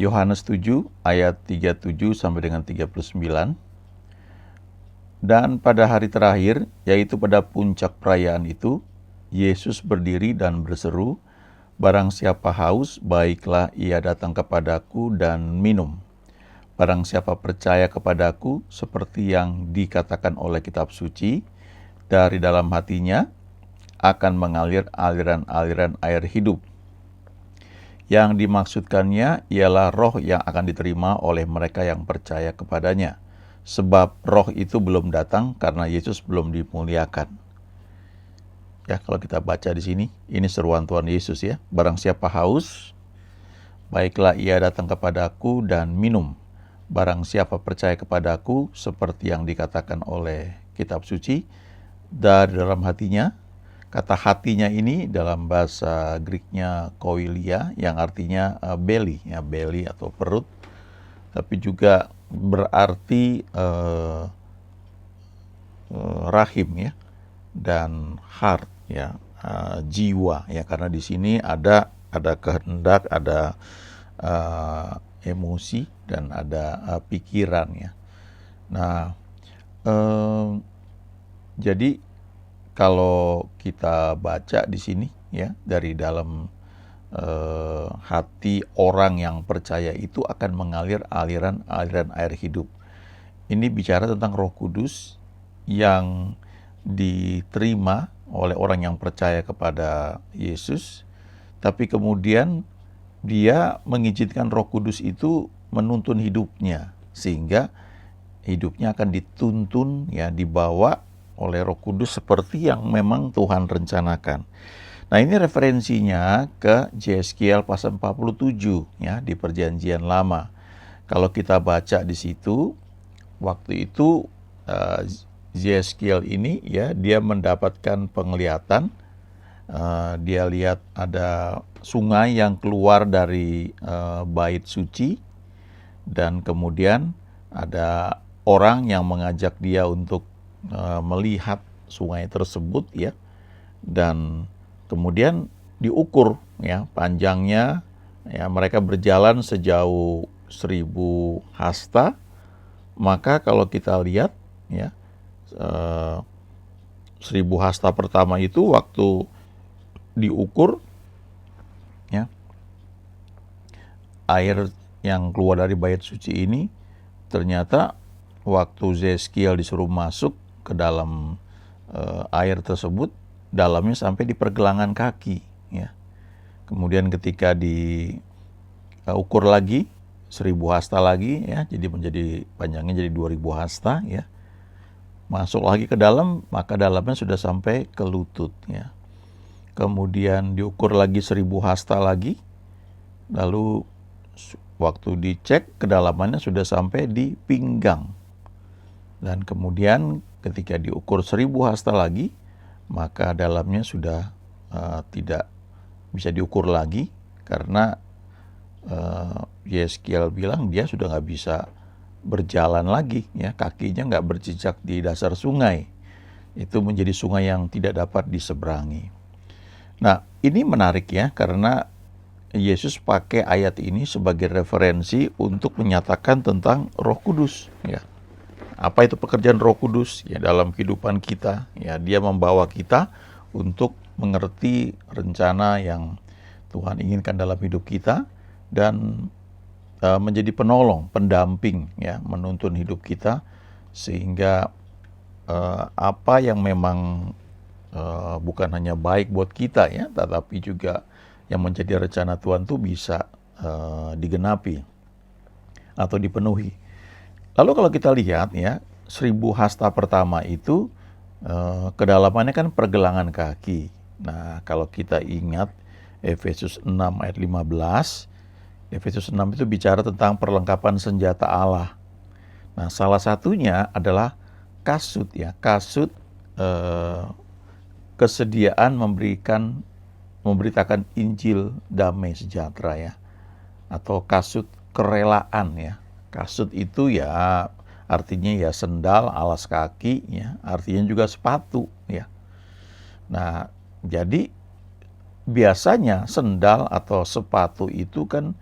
Yohanes 7 ayat 37 sampai dengan 39. Dan pada hari terakhir, yaitu pada puncak perayaan itu, Yesus berdiri dan berseru, "Barang siapa haus, baiklah ia datang kepadaku dan minum. Barang siapa percaya kepadaku, seperti yang dikatakan oleh kitab suci, dari dalam hatinya akan mengalir aliran-aliran air hidup." Yang dimaksudkannya ialah roh yang akan diterima oleh mereka yang percaya kepadanya. Sebab roh itu belum datang karena Yesus belum dimuliakan. Ya, kalau kita baca di sini, ini seruan Tuhan Yesus ya. Barang siapa haus, baiklah ia datang kepadaku dan minum. Barang siapa percaya kepadaku, seperti yang dikatakan oleh kitab suci, dari dalam hatinya. Kata hatinya ini dalam bahasa Greeknya koilia, yang artinya belly, ya belly atau perut, tapi juga berarti rahim ya, dan heart ya, jiwa ya, karena di sini ada kehendak, ada emosi dan ada pikiran ya. Nah, jadi kalau kita baca di sini ya, dari dalam hati orang yang percaya itu akan mengalir aliran air hidup. Ini bicara tentang Roh Kudus yang diterima oleh orang yang percaya kepada Yesus, tapi kemudian dia mengizinkan Roh Kudus itu menuntun hidupnya, sehingga hidupnya akan dituntun ya, dibawa oleh Roh Kudus seperti yang memang Tuhan rencanakan. Nah, ini referensinya ke Yeskiel pasal 47 ya, di Perjanjian Lama. Kalau kita baca di situ, waktu itu Yeskiel ini ya, dia mendapatkan penglihatan. Dia lihat ada sungai yang keluar dari bait suci, dan kemudian ada orang yang mengajak dia untuk melihat sungai tersebut ya, dan kemudian diukur ya panjangnya ya, mereka berjalan sejauh 1000 hasta. Maka kalau kita lihat ya, 1000 hasta pertama itu waktu diukur ya, air yang keluar dari bait suci ini, ternyata waktu Yeskiel disuruh masuk ke dalam air tersebut, dalamnya sampai di pergelangan kaki ya. Kemudian ketika diukur lagi 1000 hasta lagi ya, jadi menjadi panjangnya jadi 2000 hasta ya. Masuk lagi ke dalam, maka dalamnya sudah sampai ke lutut ya. Kemudian diukur lagi 1000 hasta lagi, lalu waktu dicek kedalamannya sudah sampai di pinggang. Dan kemudian ketika diukur 1000 hasta lagi, maka dalamnya sudah tidak bisa diukur lagi, karena Yeskiel bilang dia sudah nggak bisa berjalan lagi ya, kakinya nggak berjejak di dasar sungai. Itu menjadi sungai yang tidak dapat diseberangi. Nah, ini menarik ya, karena Yesus pakai ayat ini sebagai referensi untuk menyatakan tentang Roh Kudus ya. Apa itu pekerjaan Roh Kudus ya dalam kehidupan kita ya? Dia membawa kita untuk mengerti rencana yang Tuhan inginkan dalam hidup kita, dan menjadi penolong, pendamping ya, menuntun hidup kita, sehingga apa yang memang bukan hanya baik buat kita ya, tetapi juga yang menjadi rencana Tuhan itu bisa digenapi atau dipenuhi. Lalu kalau kita lihat ya, 1000 hasta pertama itu kedalamannya kan pergelangan kaki. Nah, kalau kita ingat Efesus 6 ayat 15, Efesus 6 itu bicara tentang perlengkapan senjata Allah. Nah, salah satunya adalah kasut ya, kasut kesediaan memberitakan Injil damai sejahtera ya, atau kasut kerelaan ya. Kasut itu ya artinya ya sendal, alas kaki ya, artinya juga sepatu ya. Nah, jadi biasanya sendal atau sepatu itu kan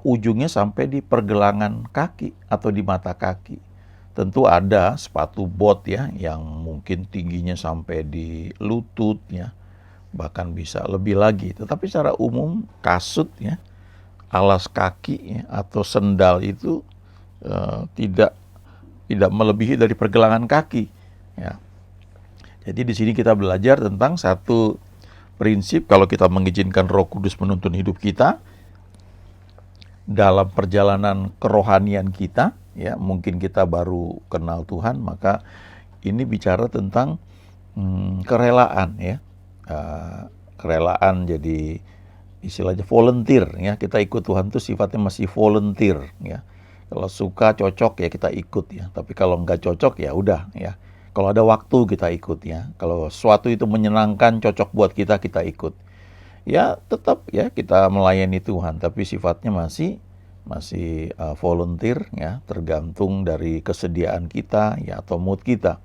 ujungnya sampai di pergelangan kaki atau di mata kaki. Tentu ada sepatu bot ya yang mungkin tingginya sampai di lutut ya, bahkan bisa lebih lagi. Tetapi secara umum kasut ya, alas kaki ya, atau sendal itu tidak melebihi dari pergelangan kaki ya. Jadi di sini kita belajar tentang satu prinsip, kalau kita mengizinkan Roh Kudus menuntun hidup kita dalam perjalanan kerohanian kita ya, mungkin kita baru kenal Tuhan, maka ini bicara tentang kerelaan ya. Kerelaan, jadi istilahnya volunteer ya, kita ikut Tuhan itu sifatnya masih volunteer ya. Kalau suka cocok ya kita ikut ya, tapi kalau nggak cocok ya udah ya. Kalau ada waktu kita ikut ya, kalau sesuatu itu menyenangkan, cocok buat kita, kita ikut ya, tetap ya kita melayani Tuhan, tapi sifatnya masih volunteer ya, tergantung dari kesediaan kita ya, atau mood kita.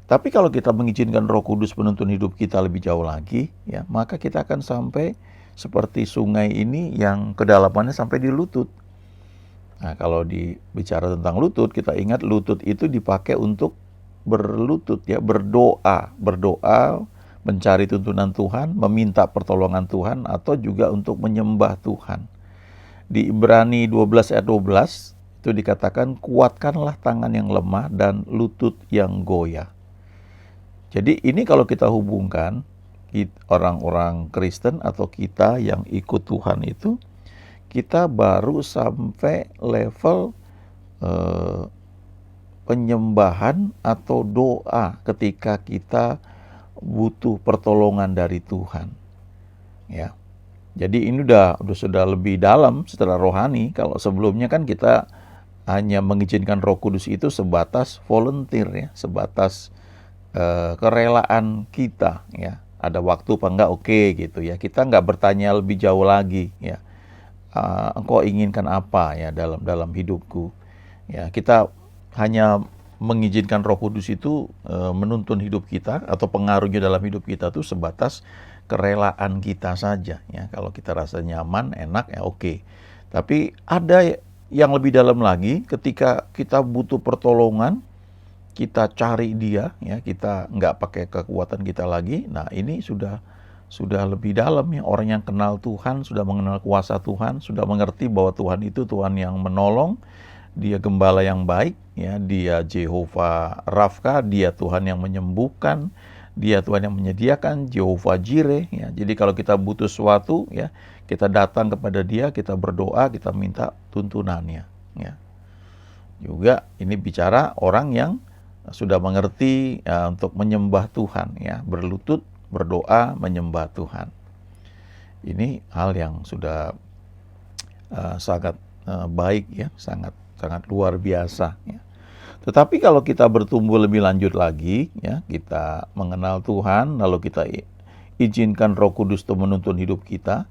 Tapi kalau kita mengizinkan Roh Kudus menuntun hidup kita lebih jauh lagi ya, maka kita akan sampai seperti sungai ini yang kedalamannya sampai di lutut. Nah, kalau bicara tentang lutut, kita ingat lutut itu dipakai untuk berlutut ya, berdoa, mencari tuntunan Tuhan, meminta pertolongan Tuhan, atau juga untuk menyembah Tuhan. Di Ibrani 12 ayat 12 itu dikatakan, kuatkanlah tangan yang lemah dan lutut yang goyah. Jadi ini kalau kita hubungkan orang-orang Kristen atau kita yang ikut Tuhan itu, kita baru sampai level penyembahan atau doa ketika kita butuh pertolongan dari Tuhan. Ya. Jadi ini sudah lebih dalam secara rohani. Kalau sebelumnya kan kita hanya mengizinkan Roh Kudus itu sebatas volunteer ya, sebatas kerelaan kita ya. Ada waktu apa enggak, oke gitu ya. Kita enggak bertanya lebih jauh lagi ya. Engkau inginkan apa ya dalam hidupku ya. Kita hanya mengizinkan Roh Kudus itu menuntun hidup kita, atau pengaruhnya dalam hidup kita tuh sebatas kerelaan kita saja ya. Kalau kita rasa nyaman, enak ya oke. Tapi ada yang lebih dalam lagi, ketika kita butuh pertolongan, kita cari Dia ya, kita nggak pakai kekuatan kita lagi. Nah, ini sudah lebih dalam ya. Orang yang kenal Tuhan, sudah mengenal kuasa Tuhan, sudah mengerti bahwa Tuhan itu Tuhan yang menolong, Dia gembala yang baik ya, Dia Jehovah Rafka, Dia Tuhan yang menyembuhkan, Dia Tuhan yang menyediakan, Jehovah Jireh ya. Jadi kalau kita butuh sesuatu ya, kita datang kepada Dia, kita berdoa, kita minta tuntunannya ya. Juga ini bicara orang yang sudah mengerti untuk menyembah Tuhan ya, berlutut, berdoa, menyembah Tuhan. Ini hal yang sudah sangat baik ya, sangat luar biasa ya. Tetapi kalau kita bertumbuh lebih lanjut lagi ya, kita mengenal Tuhan, lalu kita izinkan Roh Kudus itu menuntun hidup kita,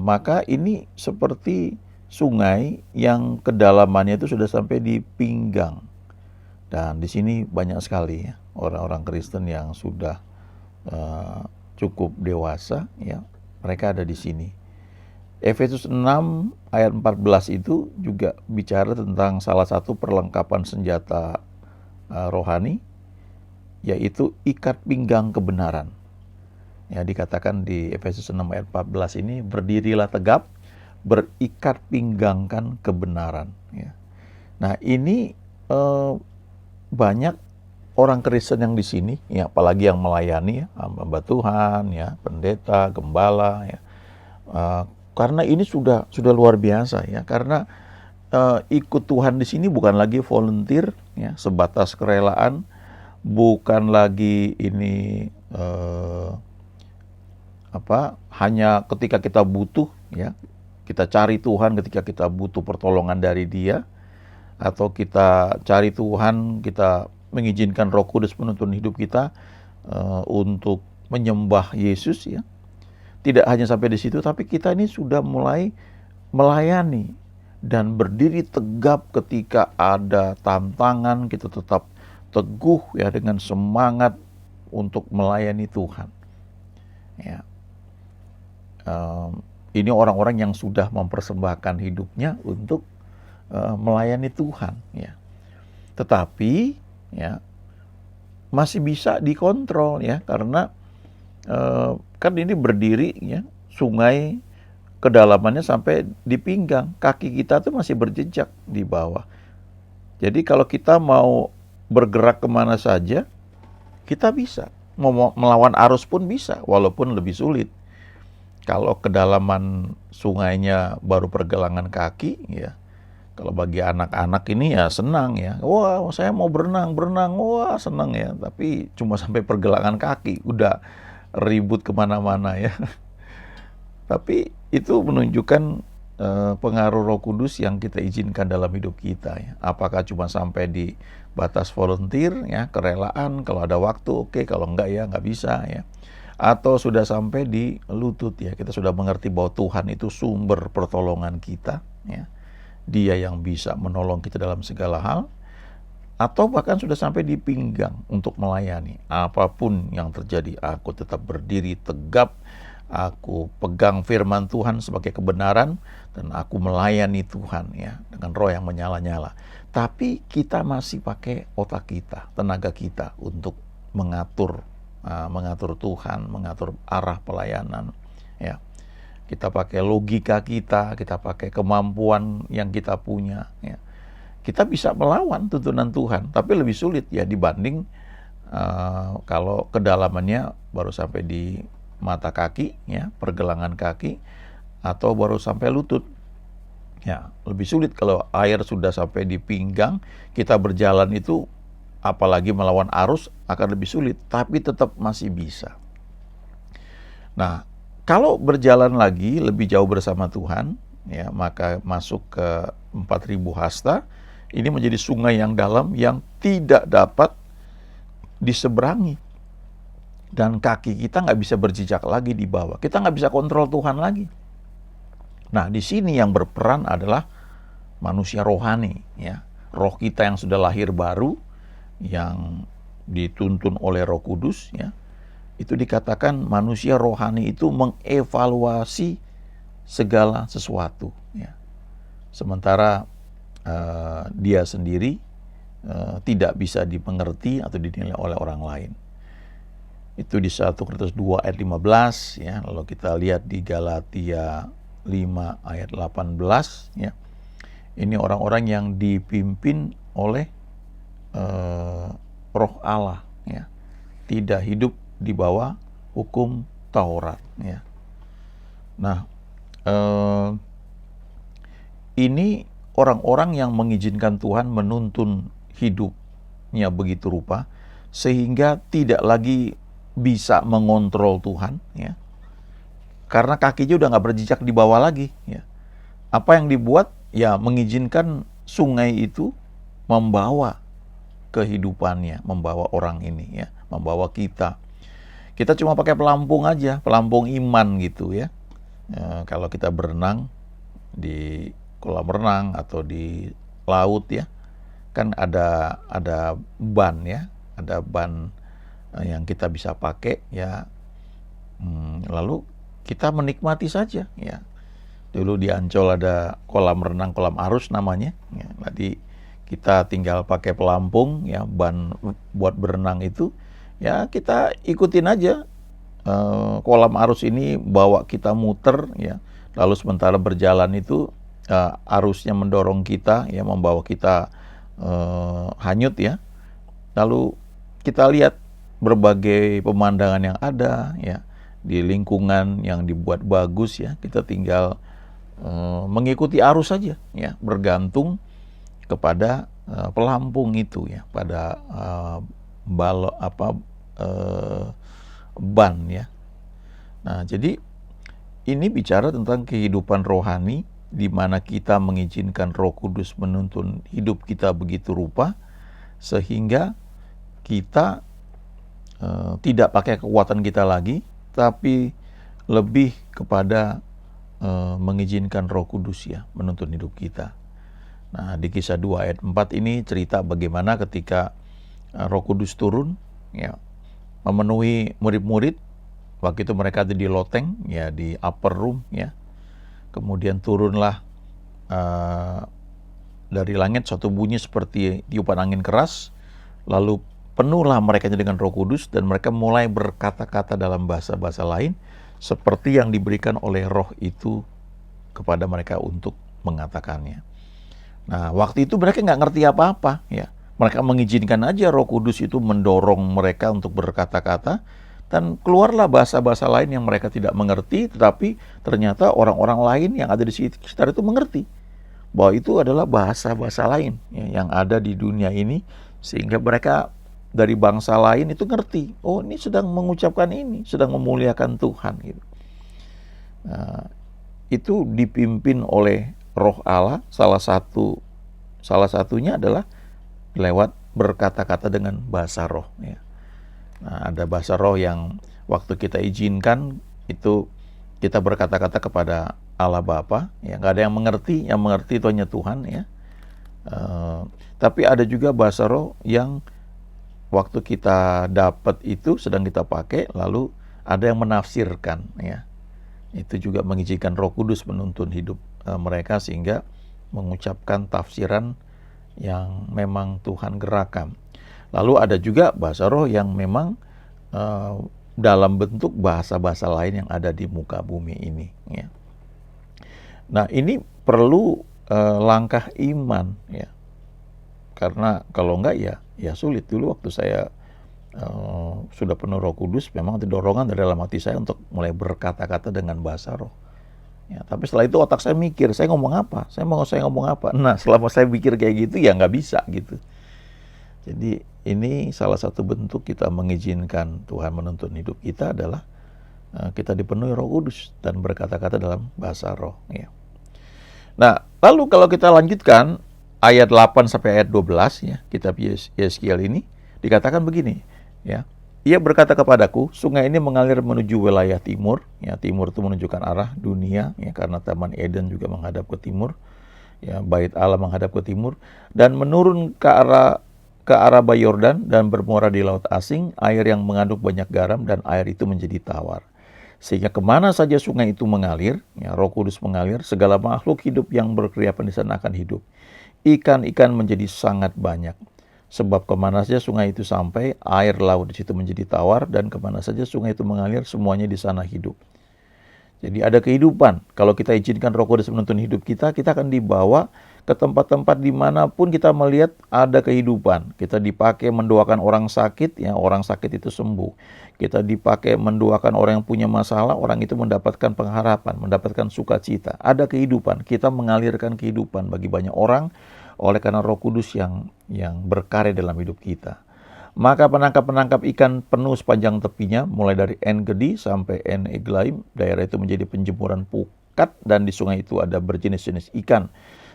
maka ini seperti sungai yang kedalamannya itu sudah sampai di pinggang. Dan di sini banyak sekali ya orang-orang Kristen yang sudah cukup dewasa ya, mereka ada di sini. Efesus 6 ayat 14 itu juga bicara tentang salah satu perlengkapan senjata rohani, yaitu ikat pinggang kebenaran. Ya, dikatakan di Efesus 6 ayat 14 ini, berdirilah tegap, berikat pinggangkan kebenaran ya. Nah, ini banyak orang Kristen yang di sini ya, apalagi yang melayani ya, hamba Tuhan ya, pendeta, gembala ya. Karena ini sudah luar biasa ya, karena ikut Tuhan di sini bukan lagi volunteer ya, sebatas kerelaan, bukan lagi ini hanya ketika kita butuh ya, kita cari Tuhan ketika kita butuh pertolongan dari Dia, atau kita cari Tuhan, kita mengizinkan Roh Kudus menuntun hidup kita untuk menyembah Yesus ya. Tidak hanya sampai di situ, tapi kita ini sudah mulai melayani dan berdiri tegap ketika ada tantangan, kita tetap teguh ya dengan semangat untuk melayani Tuhan. Ya. ini orang-orang yang sudah mempersembahkan hidupnya untuk melayani Tuhan, ya. Tetapi ya masih bisa dikontrol, ya, karena kan ini berdiri, ya, sungai kedalamannya sampai di pinggang, kaki kita tuh masih berjejak di bawah. Jadi kalau kita mau bergerak kemana saja, kita bisa. Mau melawan arus pun bisa, walaupun lebih sulit. Kalau kedalaman sungainya baru pergelangan kaki, ya. Kalau bagi anak-anak ini ya senang, ya. Wah, saya mau berenang, wah senang, ya. Tapi cuma sampai pergelangan kaki, udah ribut kemana-mana, ya. Tapi itu menunjukkan pengaruh Roh Kudus yang kita izinkan dalam hidup kita, ya. Apakah cuma sampai di batas volunteer, ya, kerelaan, kalau ada waktu oke, kalau enggak ya enggak bisa, ya. Atau sudah sampai di lutut, ya, kita sudah mengerti bahwa Tuhan itu sumber pertolongan kita, ya. Dia yang bisa menolong kita dalam segala hal, atau bahkan sudah sampai di pinggang untuk melayani. Apapun yang terjadi, aku tetap berdiri tegap, aku pegang firman Tuhan sebagai kebenaran, dan aku melayani Tuhan, ya, dengan roh yang menyala-nyala. Tapi kita masih pakai otak kita, tenaga kita untuk mengatur Tuhan, mengatur arah pelayanan, ya. Kita pakai logika kita pakai kemampuan yang kita punya, ya. Kita bisa melawan tuntunan Tuhan, tapi lebih sulit, ya, dibanding kalau kedalamannya baru sampai di mata kaki, ya, pergelangan kaki, atau baru sampai lutut. Ya, lebih sulit kalau air sudah sampai di pinggang, kita berjalan itu apalagi melawan arus akan lebih sulit, tapi tetap masih bisa. Nah, kalau berjalan lagi lebih jauh bersama Tuhan, ya, maka masuk ke 4.000 hasta, ini menjadi sungai yang dalam yang tidak dapat diseberangi. Dan kaki kita nggak bisa berjejak lagi di bawah. Kita nggak bisa kontrol Tuhan lagi. Nah, di sini yang berperan adalah manusia rohani, ya. Roh kita yang sudah lahir baru, yang dituntun oleh Roh Kudus, ya. Itu dikatakan manusia rohani itu mengevaluasi segala sesuatu, ya. Sementara dia sendiri tidak bisa dimengerti atau dinilai oleh orang lain. Itu di 1 Korintus 2 ayat 15, ya. Lalu kita lihat di Galatia 5 ayat 18, ya. Ini orang-orang yang dipimpin oleh Roh Allah, ya. Tidak hidup di bawah hukum Taurat, ya. Nah, ini orang-orang yang mengizinkan Tuhan menuntun hidupnya begitu rupa sehingga tidak lagi bisa mengontrol Tuhan, ya. Karena kakinya udah nggak berjejak di bawah lagi, ya. Apa yang dibuat? Ya, mengizinkan sungai itu membawa kehidupannya, membawa orang ini, ya, membawa kita. Kita cuma pakai pelampung aja, pelampung iman gitu, ya. Kalau kita berenang di kolam renang atau di laut, ya, kan ada ban, ya, ada ban yang kita bisa pakai, ya. Lalu kita menikmati saja, ya. Dulu di Ancol ada kolam renang, kolam arus namanya, ya. Jadi kita tinggal pakai pelampung, ya, ban buat berenang itu, ya, kita ikutin aja. Kolam arus ini bawa kita muter, ya. Lalu sementara berjalan itu arusnya mendorong kita, ya, membawa kita hanyut, ya. Lalu kita lihat berbagai pemandangan yang ada, ya, di lingkungan yang dibuat bagus, ya. Kita tinggal mengikuti arus saja, ya, bergantung kepada pelampung itu, ya, pada ban, ya. Nah, jadi ini bicara tentang kehidupan rohani di mana kita mengizinkan Roh Kudus menuntun hidup kita begitu rupa sehingga kita tidak pakai kekuatan kita lagi, tapi lebih kepada mengizinkan Roh Kudus, ya, menuntun hidup kita. Nah, di Kisah 2 ayat 4 ini cerita bagaimana ketika Roh Kudus turun, ya, memenuhi murid-murid. Waktu itu mereka ada di loteng, ya, di upper room, ya. kemudian turunlah dari langit suatu bunyi seperti tiupan angin keras, lalu penuhlah mereka dengan Roh Kudus, dan mereka mulai berkata-kata dalam bahasa-bahasa lain, seperti yang diberikan oleh Roh itu kepada mereka untuk mengatakannya. Nah, waktu itu mereka nggak ngerti apa-apa, ya. Mereka mengizinkan aja Roh Kudus itu mendorong mereka untuk berkata-kata, dan keluarlah bahasa-bahasa lain yang mereka tidak mengerti, tetapi ternyata orang-orang lain yang ada di sekitar itu mengerti bahwa itu adalah bahasa-bahasa lain, ya, yang ada di dunia ini, sehingga mereka dari bangsa lain itu ngerti, oh ini sedang mengucapkan ini, sedang memuliakan Tuhan gitu. Nah, itu dipimpin oleh Roh Allah, salah satunya adalah lewat berkata-kata dengan bahasa roh, ya. Nah, ada bahasa roh yang waktu kita izinkan itu kita berkata-kata kepada Allah Bapa, ya, nggak ada yang mengerti itu hanya Tuhan, ya. Tapi ada juga bahasa roh yang waktu kita dapat itu sedang kita pakai, lalu ada yang menafsirkan, ya. Itu juga mengizinkan Roh Kudus menuntun hidup mereka sehingga mengucapkan tafsiran yang memang Tuhan gerakan. Lalu ada juga bahasa roh yang memang dalam bentuk bahasa-bahasa lain yang ada di muka bumi ini, ya. Nah, ini perlu langkah iman, ya. Karena kalau enggak ya sulit. Dulu waktu saya sudah penuh Roh Kudus, memang ada dorongan dari dalam hati saya untuk mulai berkata-kata dengan bahasa roh. Ya, tapi setelah itu otak saya mikir, saya ngomong apa? Saya ngomong apa? Nah, selama saya pikir kayak gitu, ya nggak bisa gitu. Jadi ini salah satu bentuk kita mengizinkan Tuhan menuntun hidup kita adalah kita dipenuhi Roh Kudus dan berkata-kata dalam bahasa roh, ya. Nah, lalu kalau kita lanjutkan ayat 8 sampai ayat 12, ya, kitab Yeskiel ini dikatakan begini, ya. Ia berkata kepadaku, sungai ini mengalir menuju wilayah timur, ya, timur itu menunjukkan arah dunia, ya, karena Taman Eden juga menghadap ke timur, ya, Bait Allah menghadap ke timur, dan menurun ke arah Bay Yordan dan bermuara di laut asing, air yang mengandung banyak garam, dan air itu menjadi tawar. Sehingga kemana saja sungai itu mengalir, ya, Roh Kudus mengalir, segala makhluk hidup yang berkeriapan di sana akan hidup. Ikan-ikan menjadi sangat banyak. Sebab kemana saja sungai itu sampai, air laut di situ menjadi tawar, dan kemana saja sungai itu mengalir, semuanya di sana hidup. Jadi ada kehidupan. Kalau kita izinkan Roh Kudus menuntun hidup kita, kita akan dibawa ke tempat-tempat dimanapun kita melihat ada kehidupan. Kita dipakai mendoakan orang sakit, ya, orang sakit itu sembuh. Kita dipakai mendoakan orang yang punya masalah, orang itu mendapatkan pengharapan, mendapatkan sukacita. Ada kehidupan. Kita mengalirkan kehidupan bagi banyak orang oleh karena Roh Kudus yang berkarya dalam hidup kita. Maka penangkap-penangkap ikan penuh sepanjang tepinya, mulai dari En Gedi sampai En Eglaim. Daerah itu menjadi penjemuran pukat, dan di sungai itu ada berjenis-jenis ikan.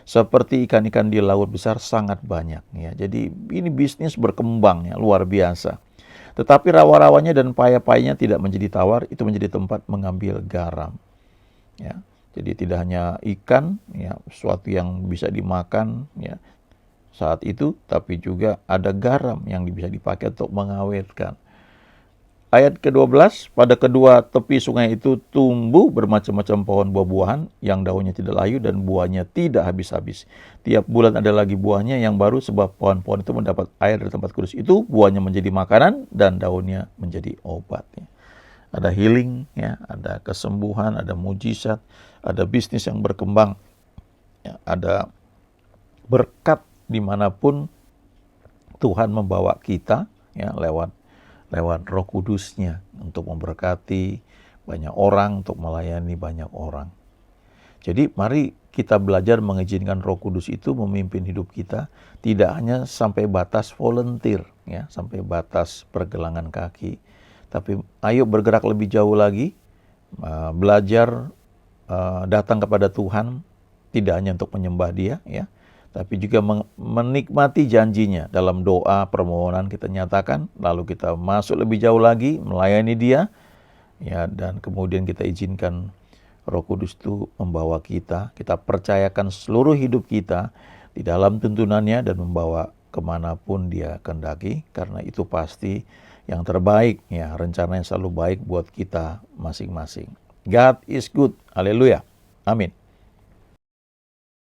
Seperti ikan-ikan di laut besar sangat banyak, ya. Jadi ini bisnis berkembang, ya, luar biasa. Tetapi rawa-rawanya dan paya-payanya tidak menjadi tawar, itu menjadi tempat mengambil garam, ya. Jadi tidak hanya ikan, ya, sesuatu yang bisa dimakan, ya, saat itu, tapi juga ada garam yang bisa dipakai untuk mengawetkan. Ayat ke-12, pada kedua tepi sungai itu tumbuh bermacam-macam pohon buah-buahan yang daunnya tidak layu dan buahnya tidak habis-habis. Tiap bulan ada lagi buahnya yang baru, sebab pohon-pohon itu mendapat air dari tempat kudus itu, buahnya menjadi makanan dan daunnya menjadi obat, ya. Ada healing, ya, ada kesembuhan, ada mujizat, ada bisnis yang berkembang, ya, ada berkat dimanapun Tuhan membawa kita, ya, lewat Roh Kudusnya untuk memberkati banyak orang, untuk melayani banyak orang. Jadi mari kita belajar mengizinkan Roh Kudus itu memimpin hidup kita, tidak hanya sampai batas volunteer, ya, sampai batas pergelangan kaki, tapi ayo bergerak lebih jauh lagi, belajar datang kepada Tuhan, tidak hanya untuk menyembah Dia, ya, tapi juga menikmati janjinya. Dalam doa permohonan kita nyatakan, lalu kita masuk lebih jauh lagi melayani Dia, ya, dan kemudian kita izinkan Roh Kudus itu membawa kita percayakan seluruh hidup kita di dalam tuntunannya dan membawa kemanapun Dia kehendaki, karena itu pasti yang terbaik, ya, rencana yang selalu baik buat kita masing-masing. God is good. Haleluya. Amin.